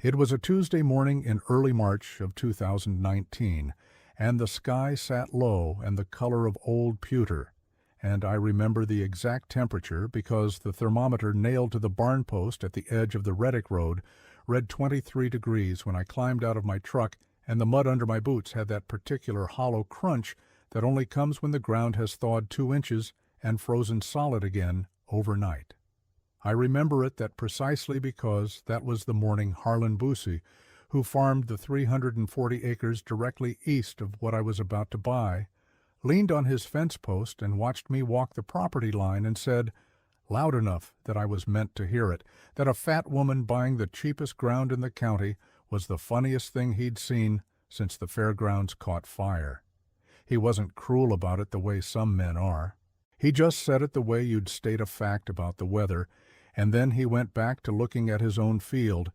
It was a Tuesday morning in early March of 2019, and the sky sat low and the color of old pewter, and I remember the exact temperature because the thermometer nailed to the barn post at the edge of the Reddick Road read 23 degrees when I climbed out of my truck, and the mud under my boots had that particular hollow crunch that only comes when the ground has thawed 2 inches and frozen solid again overnight. I remember it that precisely because that was the morning Harlan Busey, who farmed the 340 acres directly east of what I was about to buy, leaned on his fence post and watched me walk the property line and said, loud enough that I was meant to hear it, that a fat woman buying the cheapest ground in the county was the funniest thing he'd seen since the fairgrounds caught fire. He wasn't cruel about it the way some men are. He just said it the way you'd state a fact about the weather, and then he went back to looking at his own field,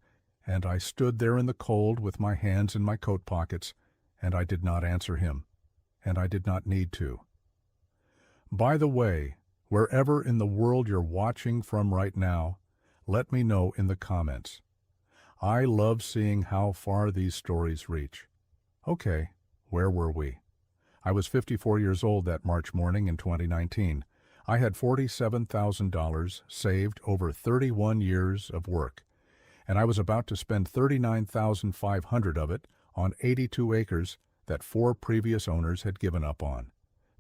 and I stood there in the cold with my hands in my coat pockets, and I did not answer him, and I did not need to. By the way, wherever in the world you're watching from right now, let me know in the comments. I love seeing how far these stories reach. Okay, where were we? I was 54 years old that March morning in 2019. I had $47,000 saved over 31 years of work, and I was about to spend $39,500 of it on 82 acres that 4 previous owners had given up on,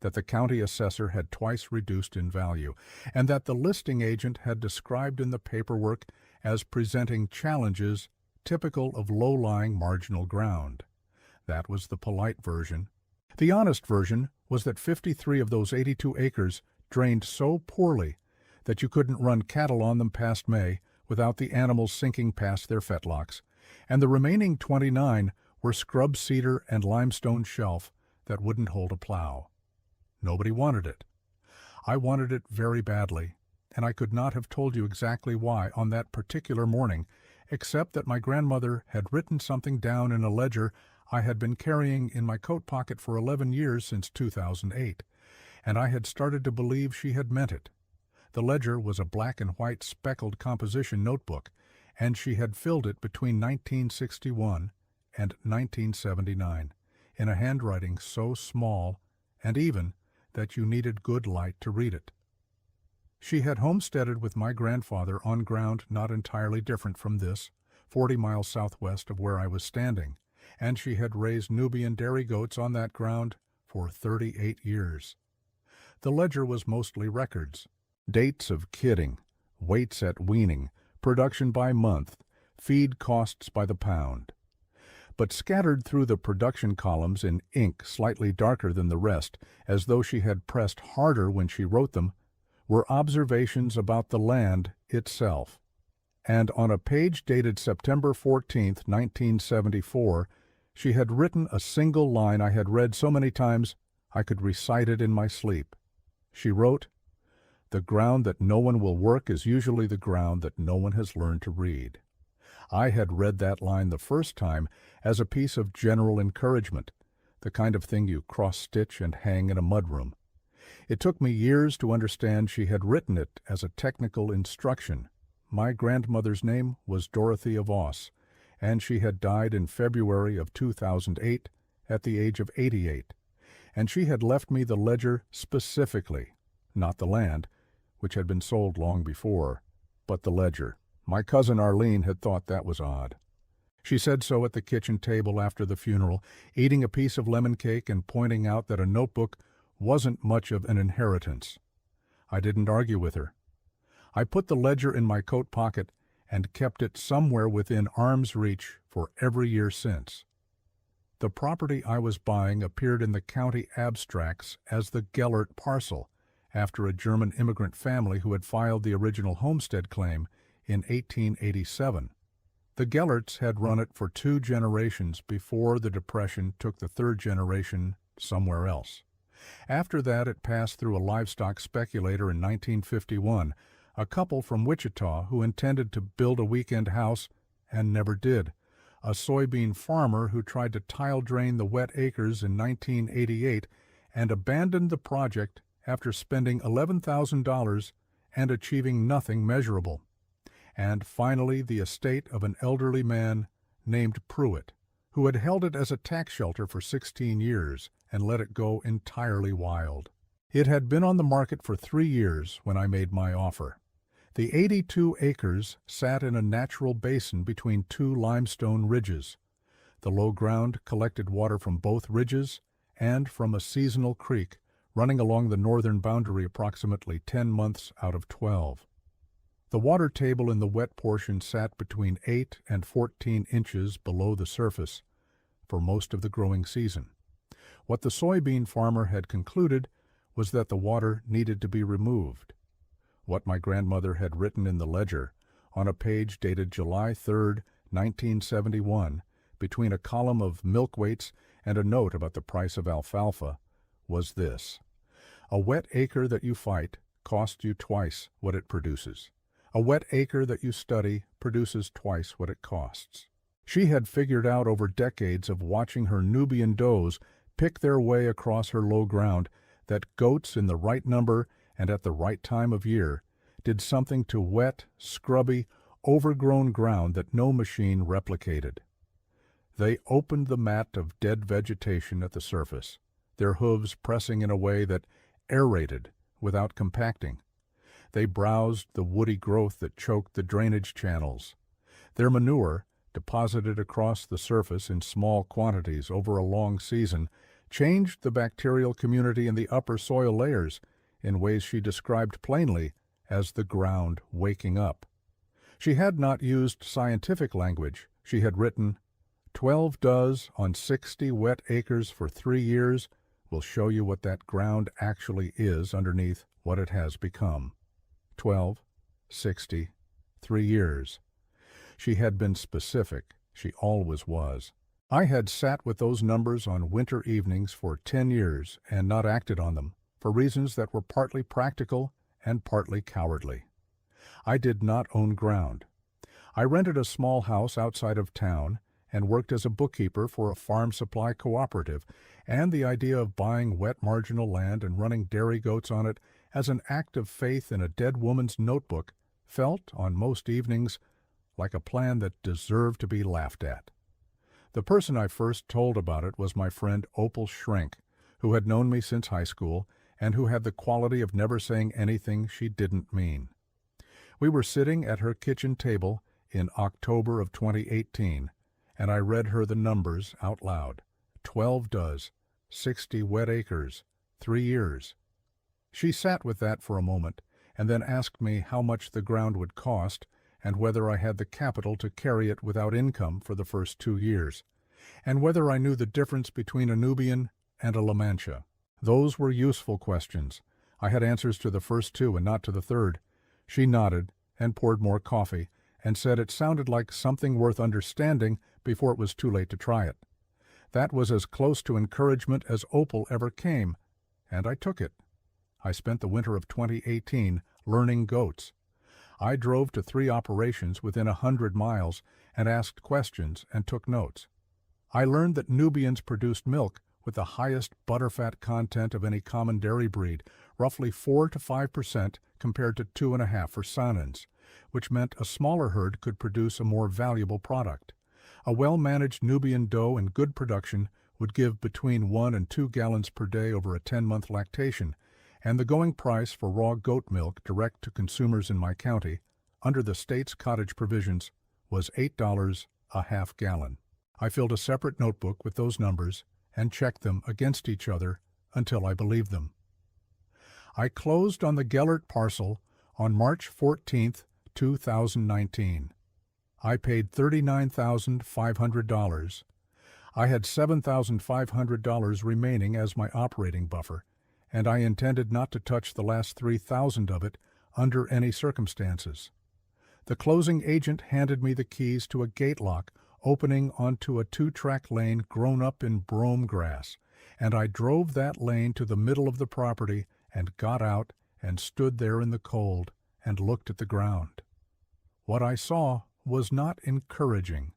that the county assessor had twice reduced in value, and that the listing agent had described in the paperwork as presenting challenges typical of low-lying marginal ground. That was the polite version. The honest version was that 53 of those 82 acres drained so poorly that you couldn't run cattle on them past May without the animals sinking past their fetlocks, and the remaining 29 were scrub cedar and limestone shelf that wouldn't hold a plow. Nobody wanted it. I wanted it very badly, and I could not have told you exactly why on that particular morning, except that my grandmother had written something down in a ledger I had been carrying in my coat pocket for 11 years since 2008, and I had started to believe she had meant it. The ledger was a black and white speckled composition notebook, and she had filled it between 1961 and 1979, in a handwriting so small and even that you needed good light to read it. She had homesteaded with my grandfather on ground not entirely different from this, 40 miles southwest of where I was standing, and she had raised Nubian dairy goats on that ground for 38 years. The ledger was mostly records, dates of kidding, weights at weaning, production by month, feed costs by the pound. But scattered through the production columns in ink slightly darker than the rest, as though she had pressed harder when she wrote them, were observations about the land itself. And on a page dated September 14, 1974, she had written a single line I had read so many times I could recite it in my sleep. She wrote, "The ground that no one will work is usually the ground that no one has learned to read." I had read that line the first time as a piece of general encouragement, the kind of thing you cross-stitch and hang in a mudroom. It took me years to understand she had written it as a technical instruction. My grandmother's name was Dorothy of Oss, and she had died in February of 2008 at the age of 88, and she had left me the ledger specifically, not the land, which had been sold long before, but the ledger. My cousin Arlene had thought that was odd. She said so at the kitchen table after the funeral, eating a piece of lemon cake and pointing out that a notebook wasn't much of an inheritance. I didn't argue with her. I put the ledger in my coat pocket and kept it somewhere within arm's reach for every year since. The property I was buying appeared in the county abstracts as the Gellert parcel, after a German immigrant family who had filed the original homestead claim in 1887. The Gellerts had run it for 2 generations before the Depression took the 3rd generation somewhere else. After that, it passed through a livestock speculator in 1951, a couple from Wichita who intended to build a weekend house and never did, a soybean farmer who tried to tile drain the wet acres in 1988 and abandoned the project after spending $11,000 and achieving nothing measurable, and finally the estate of an elderly man named Pruitt, who had held it as a tax shelter for 16 years and let it go entirely wild. It had been on the market for 3 years when I made my offer. The 82 acres sat in a natural basin between 2 limestone ridges. The low ground collected water from both ridges and from a seasonal creek running along the northern boundary approximately 10 months out of 12. The water table in the wet portion sat between 8 and 14 inches below the surface for most of the growing season. What the soybean farmer had concluded was that the water needed to be removed. What my grandmother had written in the ledger on a page dated July 3, 1971, between a column of milk weights and a note about the price of alfalfa, was this: "A wet acre that you fight costs you twice what it produces. A wet acre that you study produces twice what it costs." She had figured out over decades of watching her Nubian does pick their way across her low ground that goats in the right number and at the right time of year did something to wet, scrubby, overgrown ground that no machine replicated. They opened the mat of dead vegetation at the surface, their hooves pressing in a way that aerated without compacting. They browsed the woody growth that choked the drainage channels. Their manure, deposited across the surface in small quantities over a long season, changed the bacterial community in the upper soil layers in ways she described plainly as the ground waking up. She had not used scientific language. She had written, 12 does on 60 wet acres for 3 years will show you what that ground actually is underneath what it has become. 12, 60, 3 years. She had been specific. She always was. I had sat with those numbers on winter evenings for 10 years and not acted on them, for reasons that were partly practical and partly cowardly. I did not own ground. I rented a small house outside of town and worked as a bookkeeper for a farm supply cooperative, and the idea of buying wet marginal land and running dairy goats on it as an act of faith in a dead woman's notebook felt, on most evenings, like a plan that deserved to be laughed at. The person I first told about it was my friend Opal Shrink, who had known me since high school and who had the quality of never saying anything she didn't mean. We were sitting at her kitchen table in October of 2018, and I read her the numbers out loud. 12 does, 60 wet acres, 3 years. She sat with that for a moment, and then asked me how much the ground would cost and whether I had the capital to carry it without income for the first 2 years, and whether I knew the difference between a Nubian and a La Mancha. Those were useful questions. I had answers to the first 2 and not to the third. She nodded and poured more coffee and said it sounded like something worth understanding before it was too late to try it. That was as close to encouragement as Opal ever came, and I took it. I spent the winter of 2018 learning goats. I drove to 3 operations within 100 miles and asked questions and took notes. I learned that Nubians produced milk with the highest butterfat content of any common dairy breed, roughly 4 to 5% compared to 2.5% for Sanans, which meant a smaller herd could produce a more valuable product. A well-managed Nubian doe in good production would give between 1 and 2 gallons per day over a 10-month lactation, and the going price for raw goat milk direct to consumers in my county, under the state's cottage provisions, was $8 a half gallon. I filled a separate notebook with those numbers and checked them against each other until I believed them. I closed on the Gellert parcel on March 14, 2019. I paid $39,500. I had $7,500 remaining as my operating buffer, and I intended not to touch the last $3,000 of it under any circumstances. The closing agent handed me the keys to a gate lock opening onto a 2-track lane grown up in brome grass, and I drove that lane to the middle of the property and got out and stood there in the cold and looked at the ground. What I saw was not encouraging.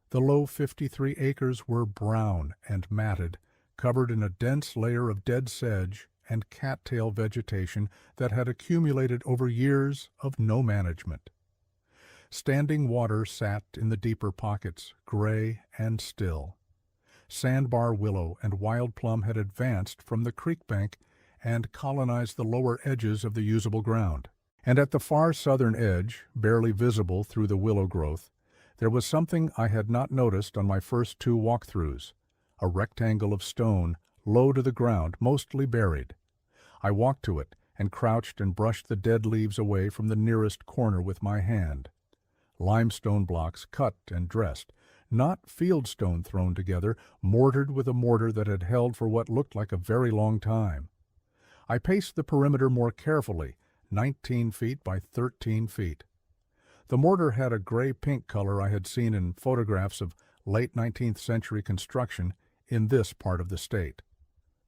The low 53 acres were brown and matted, covered in a dense layer of dead sedge and cattail vegetation that had accumulated over years of no management. Standing water sat in the deeper pockets, gray and still. Sandbar willow and wild plum had advanced from the creek bank and colonized the lower edges of the usable ground. And at the far southern edge, barely visible through the willow growth, there was something I had not noticed on my first two walkthroughs, a rectangle of stone low to the ground, mostly buried. I walked to it and crouched and brushed the dead leaves away from the nearest corner with my hand. Limestone blocks cut and dressed, not fieldstone thrown together, mortared with a mortar that had held for what looked like a very long time. I paced the perimeter more carefully, 19 feet by 13 feet. The mortar had a gray-pink color I had seen in photographs of late 19th century construction in this part of the state,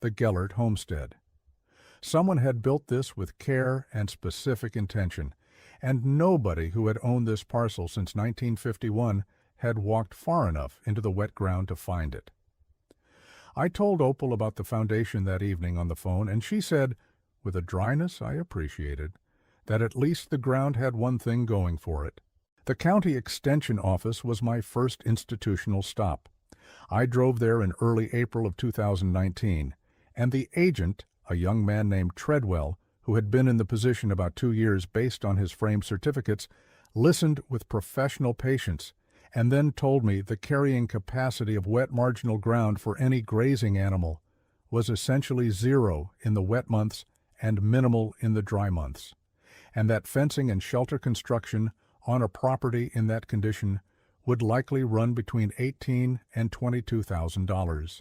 the Gellert Homestead. Someone had built this with care and specific intention, and nobody who had owned this parcel since 1951 had walked far enough into the wet ground to find it. I told Opal about the foundation that evening on the phone, and she said, with a dryness I appreciated, that at least the ground had one thing going for it. The county extension office was my first institutional stop. I drove there in early April of 2019, and the agent, a young man named Treadwell, who had been in the position about 2 years based on his framed certificates, listened with professional patience and then told me the carrying capacity of wet marginal ground for any grazing animal was essentially zero in the wet months and minimal in the dry months, and that fencing and shelter construction on a property in that condition would likely run between $18,000 and $22,000.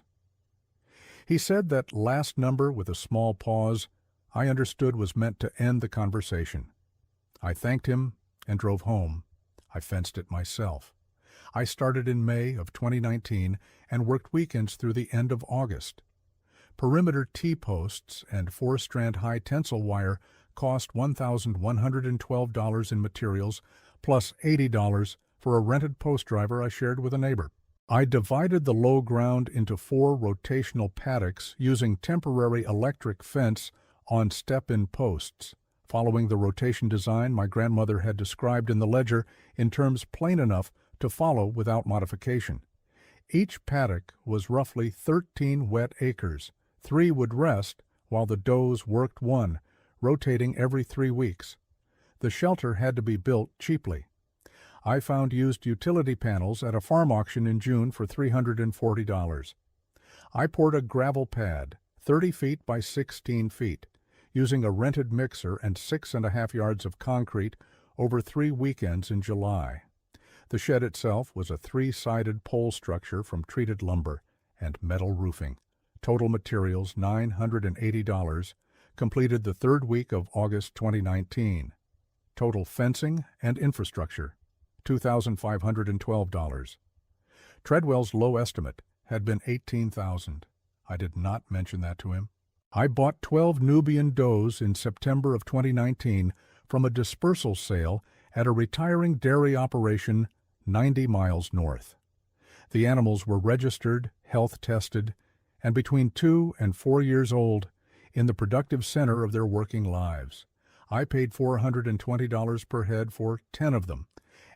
He said that last number with a small pause I understood was meant to end the conversation. I thanked him and drove home. I fenced it myself. I started in May of 2019 and worked weekends through the end of August. Perimeter T-posts and 4-strand high tensile wire cost $1,112 in materials, plus $80 for a rented post driver I shared with a neighbor. I divided the low ground into 4 rotational paddocks using temporary electric fence on step-in posts, following the rotation design my grandmother had described in the ledger in terms plain enough to follow without modification. Each paddock was roughly 13 wet acres. 3 would rest while the does worked 1, rotating every 3 weeks. The shelter had to be built cheaply. I found used utility panels at a farm auction in June for $340. I poured a gravel pad, 30 feet by 16 feet, using a rented mixer and 6.5 yards of concrete over 3 weekends in July. The shed itself was a 3-sided pole structure from treated lumber and metal roofing. Total materials $980, completed the 3rd week of August 2019. Total fencing and infrastructure $2,512. Treadwell's low estimate had been $18,000. I did not mention that to him. I bought 12 Nubian does in September of 2019 from a dispersal sale at a retiring dairy operation 90 miles north. The animals were registered, health tested, and between 2 and 4 years old, in the productive center of their working lives. I paid $420 per head for 10 of them,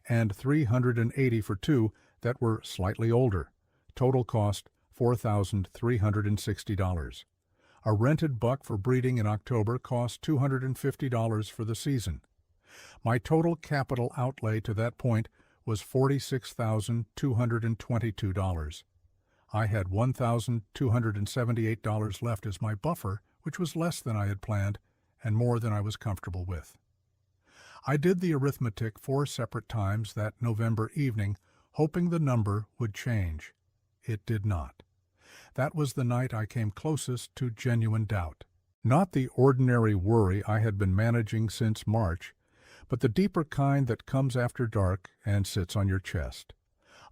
and $380 for 2 that were slightly older. Total cost $4,360. A rented buck for breeding in October cost $250 for the season. My total capital outlay to that point was $46,222. I had $1,278 left as my buffer, which was less than I had planned and more than I was comfortable with. I did the arithmetic 4 separate times that November evening, hoping the number would change. It did not. That was the night I came closest to genuine doubt. Not the ordinary worry I had been managing since March, but the deeper kind that comes after dark and sits on your chest.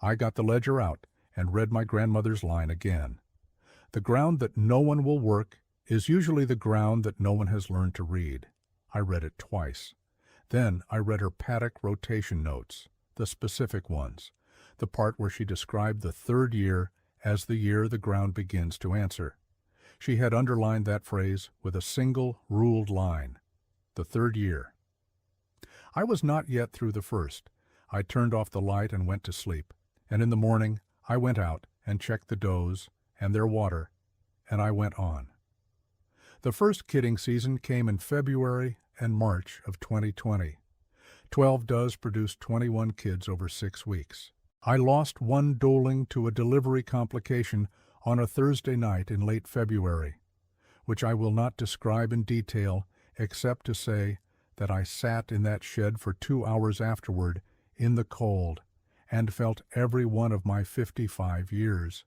I got the ledger out and read my grandmother's line again. The ground that no one will work is usually the ground that no one has learned to read. I read it twice. Then I read her paddock rotation notes, the specific ones, the part where she described the 3rd year as the year the ground begins to answer. She had underlined that phrase with a single ruled line, the 3rd year. I was not yet through the first. I turned off the light and went to sleep. And in the morning, I went out and checked the does and their water, and I went on. The first kidding season came in February and March of 2020. 12 does produced 21 kids over 6 weeks. I lost one doeling to a delivery complication on a Thursday night in late February, which I will not describe in detail except to say that I sat in that shed for 2 hours afterward in the cold and felt every one of my 55 years.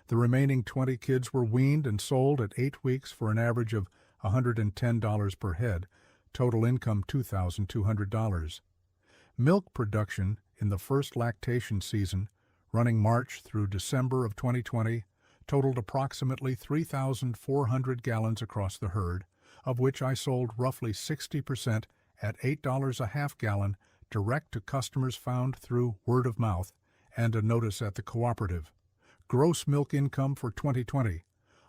The remaining 20 kids were weaned and sold at 8 weeks for an average of $110 per head, total income $2,200. Milk production in the first lactation season, running March through December of 2020, totaled approximately 3,400 gallons across the herd, of which I sold roughly 60% at $8 a half gallon direct to customers found through word of mouth and a notice at the cooperative. Gross milk income for 2020,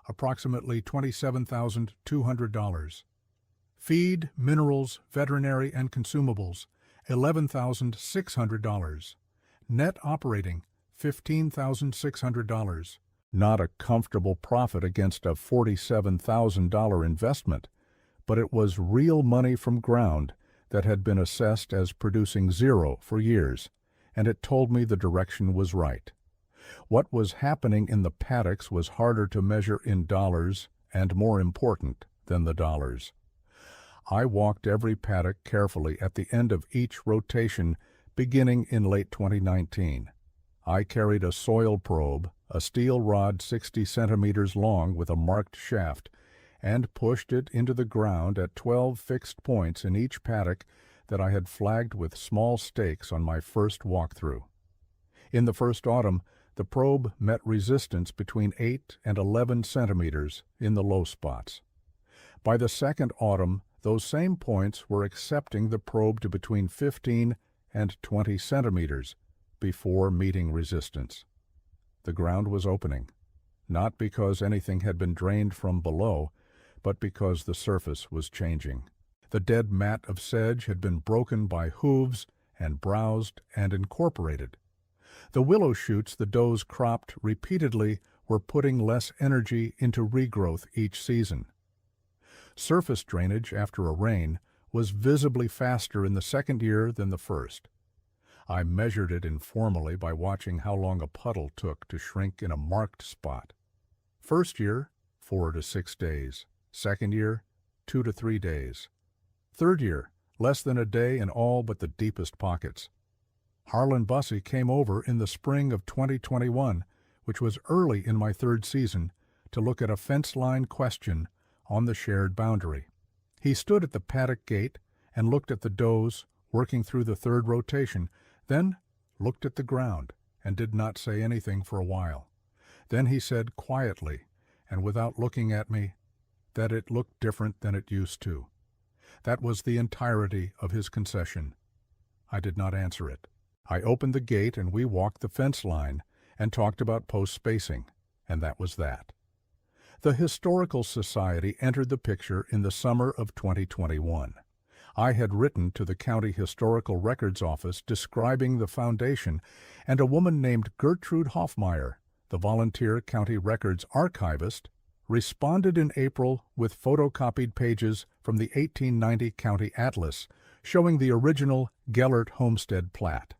approximately $27,200. Feed, minerals, veterinary, and consumables, $11,600. Net operating, $15,600. Not a comfortable profit against a $47,000 investment, but it was real money from ground that had been assessed as producing zero for years, and it told me the direction was right. What was happening in the paddocks was harder to measure in dollars and more important than the dollars. I walked every paddock carefully at the end of each rotation beginning in late 2019. I carried a soil probe, a steel rod 60 centimeters long with a marked shaft, and pushed it into the ground at 12 fixed points in each paddock that I had flagged with small stakes on my first walkthrough. In the first autumn, the probe met resistance between 8 and 11 centimeters in the low spots. By the second autumn, those same points were accepting the probe to between 15 and 20 centimeters before meeting resistance. The ground was opening, not because anything had been drained from below, but because the surface was changing. The dead mat of sedge had been broken by hooves and browsed and incorporated. The willow shoots the does cropped repeatedly were putting less energy into regrowth each season. Surface drainage after a rain was visibly faster in the second year than the first. I measured it informally by watching how long a puddle took to shrink in a marked spot. First year, 4 to 6 days. Second year, 2 to 3 days. Third year, less than a day in all but the deepest pockets. Harlan Bussey came over in the spring of 2021, which was early in my third season, to look at a fence line question on the shared boundary. He stood at the paddock gate and looked at the does working through the third rotation, then looked at the ground and did not say anything for a while. Then he said quietly, and without looking at me, that it looked different than it used to. That was the entirety of his concession. I did not answer it. I opened the gate and we walked the fence line and talked about post spacing, and that was that. The Historical Society entered the picture in the summer of 2021. I had written to the County Historical Records Office describing the foundation, and a woman named Gertrude Hoffmeyer, the volunteer county records archivist, responded in April with photocopied pages from the 1890 County Atlas showing the original Gellert Homestead plat.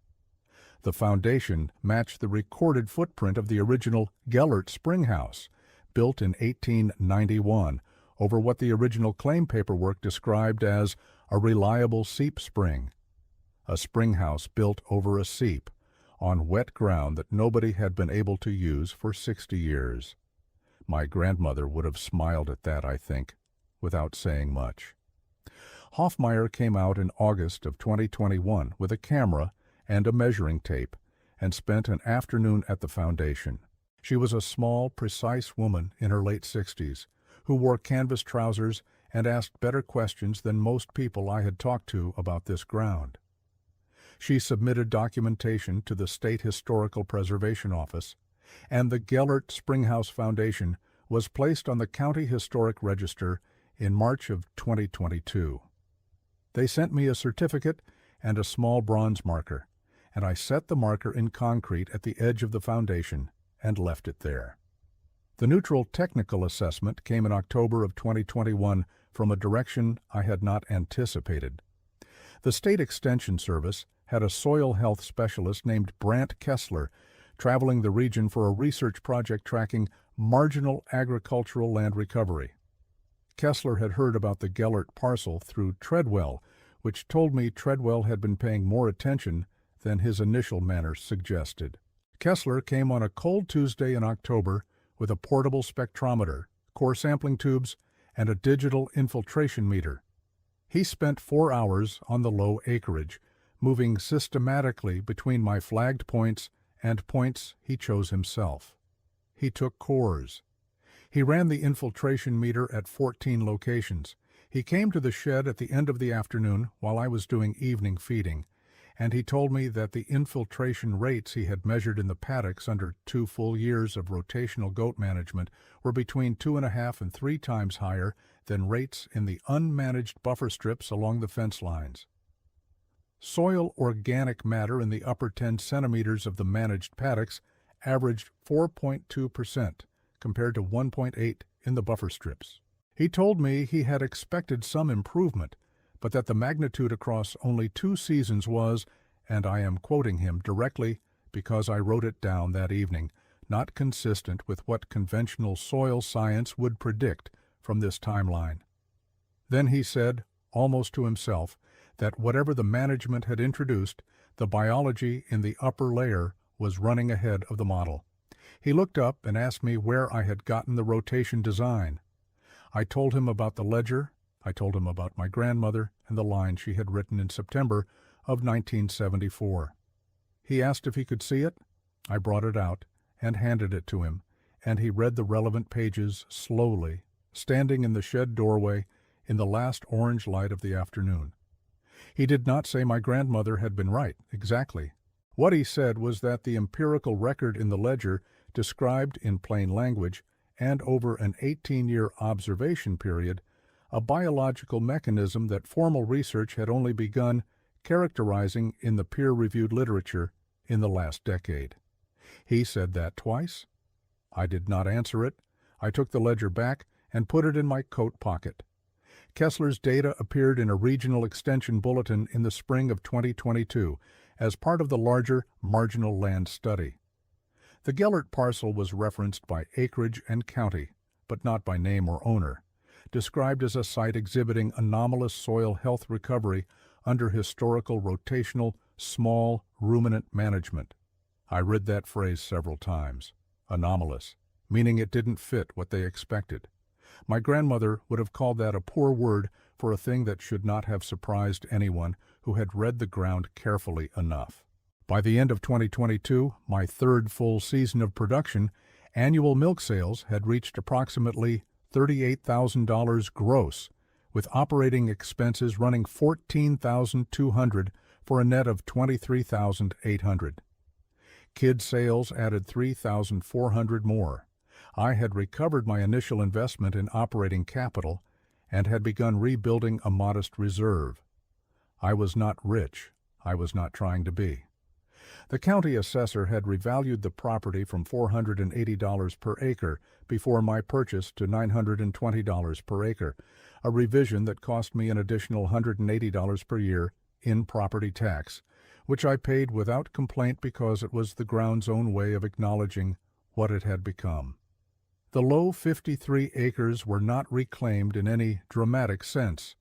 The foundation matched the recorded footprint of the original Gellert Springhouse, built in 1891, over what the original claim paperwork described as a reliable seep spring. A springhouse built over a seep, on wet ground that nobody had been able to use for 60 years. My grandmother would have smiled at that, I think, without saying much. Hoffmeyer came out in August of 2021 with a camera and a measuring tape and spent an afternoon at the foundation. She was a small, precise woman in her late 60s who wore canvas trousers and asked better questions than most people I had talked to about this ground. She submitted documentation to the State Historical Preservation Office, and the Gellert Springhouse Foundation was placed on the County Historic Register in March of 2022. They sent me a certificate and a small bronze marker, and I set the marker in concrete at the edge of the foundation and left it there. The neutral technical assessment came in October of 2021 from a direction I had not anticipated. The State Extension Service had a soil health specialist named Brant Kessler traveling the region for a research project tracking marginal agricultural land recovery. Kessler had heard about the Gellert parcel through Treadwell, which told me Treadwell had been paying more attention than his initial manner suggested. Kessler came on a cold Tuesday in October with a portable spectrometer, core sampling tubes, and a digital infiltration meter. He spent 4 hours on the low acreage, moving systematically between my flagged points and points he chose himself. He took cores. He ran the infiltration meter at 14 locations. He came to the shed at the end of the afternoon while I was doing evening feeding, and he told me that the infiltration rates he had measured in the paddocks under 2 full years of rotational goat management were between 2.5 and 3 times higher than rates in the unmanaged buffer strips along the fence lines. Soil organic matter in the upper 10 centimeters of the managed paddocks averaged 4.2%, compared to 1.8 in the buffer strips. He told me he had expected some improvement, but that the magnitude across only 2 seasons was, and I am quoting him directly because I wrote it down that evening, not consistent with what conventional soil science would predict from this timeline. Then he said, almost to himself, that whatever the management had introduced, the biology in the upper layer was running ahead of the model. He looked up and asked me where I had gotten the rotation design. I told him about the ledger. I told him about my grandmother and the line she had written in September of 1974. He asked if he could see it. I brought it out and handed it to him, and he read the relevant pages slowly, standing in the shed doorway in the last orange light of the afternoon. He did not say my grandmother had been right, exactly. What he said was that the empirical record in the ledger described in plain language, and over an 18-year observation period, a biological mechanism that formal research had only begun characterizing in the peer-reviewed literature in the last decade. He said that twice. I did not answer it. I took the ledger back and put it in my coat pocket. Kessler's data appeared in a regional extension bulletin in the spring of 2022 as part of the larger marginal land study. The Gellert parcel was referenced by acreage and county, but not by name or owner, described as a site exhibiting anomalous soil health recovery under historical rotational small ruminant management. I read that phrase several times. Anomalous, meaning it didn't fit what they expected. My grandmother would have called that a poor word for a thing that should not have surprised anyone who had read the ground carefully enough. By the end of 2022, my third full season of production, annual milk sales had reached approximately $38,000 gross, with operating expenses running $14,200 for a net of $23,800. Kid sales added $3,400 more. I had recovered my initial investment in operating capital and had begun rebuilding a modest reserve. I was not rich. I was not trying to be. The county assessor had revalued the property from $480 per acre before my purchase to $920 per acre, a revision that cost me an additional $180 per year in property tax, which I paid without complaint because it was the ground's own way of acknowledging what it had become. The low 53 acres were not reclaimed in any dramatic sense.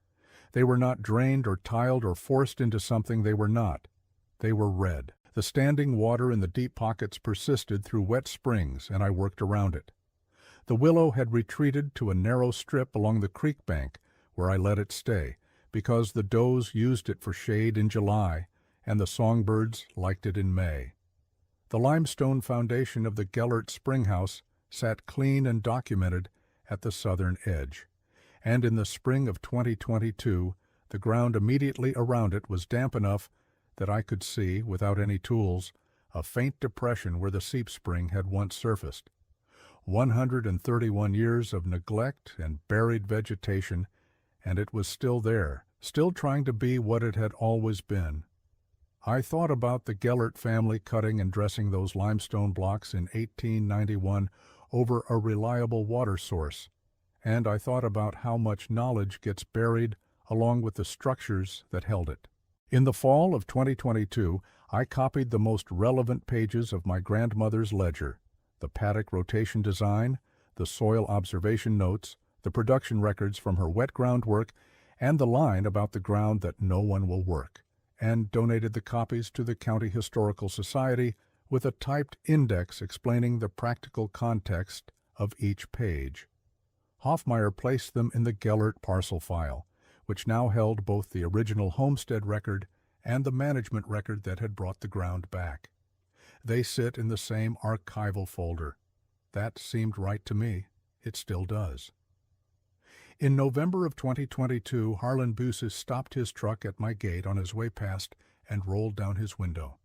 They were not drained or tiled or forced into something they were not. They were red. The standing water in the deep pockets persisted through wet springs, and I worked around it. The willow had retreated to a narrow strip along the creek bank, where I let it stay, because the does used it for shade in July, and the songbirds liked it in May. The limestone foundation of the Gellert springhouse sat clean and documented at the southern edge, and in the spring of 2022, the ground immediately around it was damp enough that I could see, without any tools, a faint depression where the seep spring had once surfaced. 131 years of neglect and buried vegetation, and it was still there, still trying to be what it had always been, I thought about the Gellert family cutting and dressing those limestone blocks in 1891 over a reliable water source, and I thought about how much knowledge gets buried along with the structures that held it. In the fall of 2022, I copied the most relevant pages of my grandmother's ledger, the paddock rotation design, the soil observation notes, the production records from her wet ground work, and the line about the ground that no one will work, and donated the copies to the County Historical Society with a typed index explaining the practical context of each page. Hoffmeyer placed them in the Gellert parcel file, which now held both the original Homestead record and the management record that had brought the ground back. They sit in the same archival folder. That seemed right to me. It still does. In November of 2022, Harlan Buses stopped his truck at my gate on his way past and rolled down his window.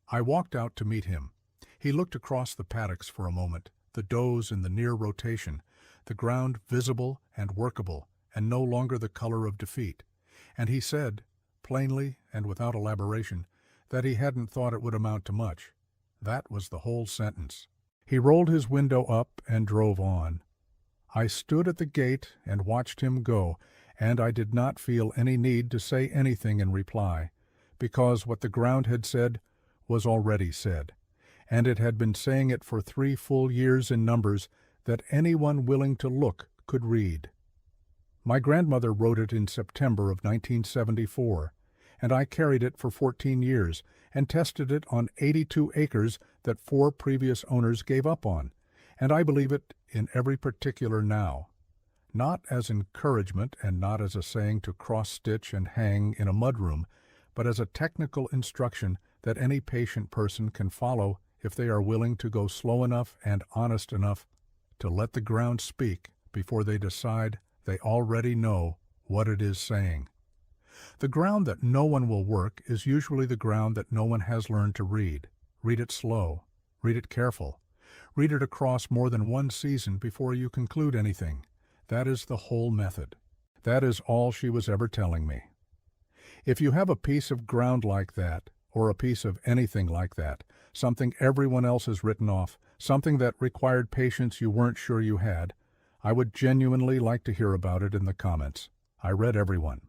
I walked out to meet him. He looked across the paddocks for a moment, the does in the near rotation, the ground visible and workable, and no longer the color of defeat, and he said, plainly and without elaboration, that he hadn't thought it would amount to much. That was the whole sentence. He rolled his window up and drove on. I stood at the gate and watched him go, and I did not feel any need to say anything in reply, because what the ground had said was already said, and it had been saying it for 3 full years in numbers that anyone willing to look could read. My grandmother wrote it in September of 1974, and I carried it for 14 years and tested it on 82 acres that 4 previous owners gave up on, and I believe it in every particular now, not as encouragement and not as a saying to cross-stitch and hang in a mudroom, but as a technical instruction that any patient person can follow if they are willing to go slow enough and honest enough to let the ground speak before they decide they already know what it is saying. The ground that no one will work is usually the ground that no one has learned to read. Read it slow. Read it careful. Read it across more than one season before you conclude anything. That is the whole method. That is all she was ever telling me. If you have a piece of ground like that, or a piece of anything like that, something everyone else has written off, something that required patience you weren't sure you had, I would genuinely like to hear about it in the comments. I read everyone.